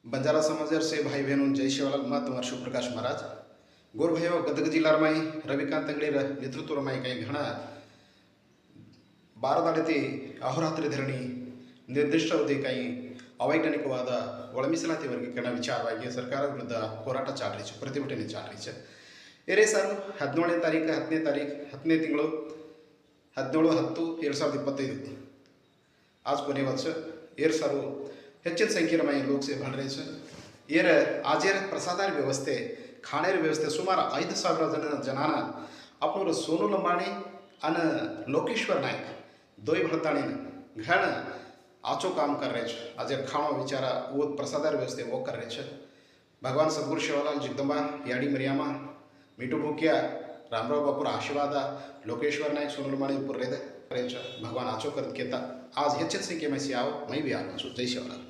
बंजारा समाजर से भाई बहनों जय शिवलाल मा तुम्हार शिवप्रकाश महाराज गोर भाइयों गदग जिल्ला रमाई रविकांत अंगड़ी नेतृत्व रमाई कई घना ಬಾರದಾಡತಿ ಅಹೋರಾತ್ರಿ ಧರಣಿ ನಿರ್ದಿಷ್ಟ ಅವಧಿ ಕೈ ಅವೈಜ್ಞಾನಿಕವಾದ ಒಳ ಮೀಸಲಾತಿ ವರ್ಗೀಕರಣ ವಿಚಾರವಾಗಿ ಸರ್ಕಾರ ವಿರುದ್ಧ ಹೋರಾಟ ಚಾಲರಿച്ചു ಪ್ರತಿಭಟನೆ ಚಾಲರಿച്ചു ಏರೇ ಸಾರು 17ನೇ ತಾರೀಕು 10ನೇ ತಿಂಗಳು 17/10/2025 आज कोणे वर्ष ಏರ್ ಸಾರು ಹೆಚ್ಚಿನ ಸಂಖ್ಯೆಯ ಲೋಕಸಭೆ ಭಂಡರೇಶ ಏರ್ ಆಜೇರ ಪ್ರಸಾದಾರಿ ವ್ಯವಸ್ಥೆ खाणेर व्यवस्थे सुमार 5,000 जनाना आपण सोनू लंबाणी आणि लोकेश्वर नायक दोय भरताणी घण आचो काम कर रहे आज खाणो विचारा वो प्रसादार व्यवस्थे वो कर रहे भगवान सद्गुरु शिवलाल जगदंबा याडी मरियामा मीठू भूकिया रामराव बापूर आशीर्वाद लोकेश्वर नायक सोनू लंबाणी ऊपर रहे भगवान आचो करत केता आज ಹೆಚ್ಚಿನ ಸಂಖ್ಯೆ में आओ मैं भी आलो जय शिवलाल।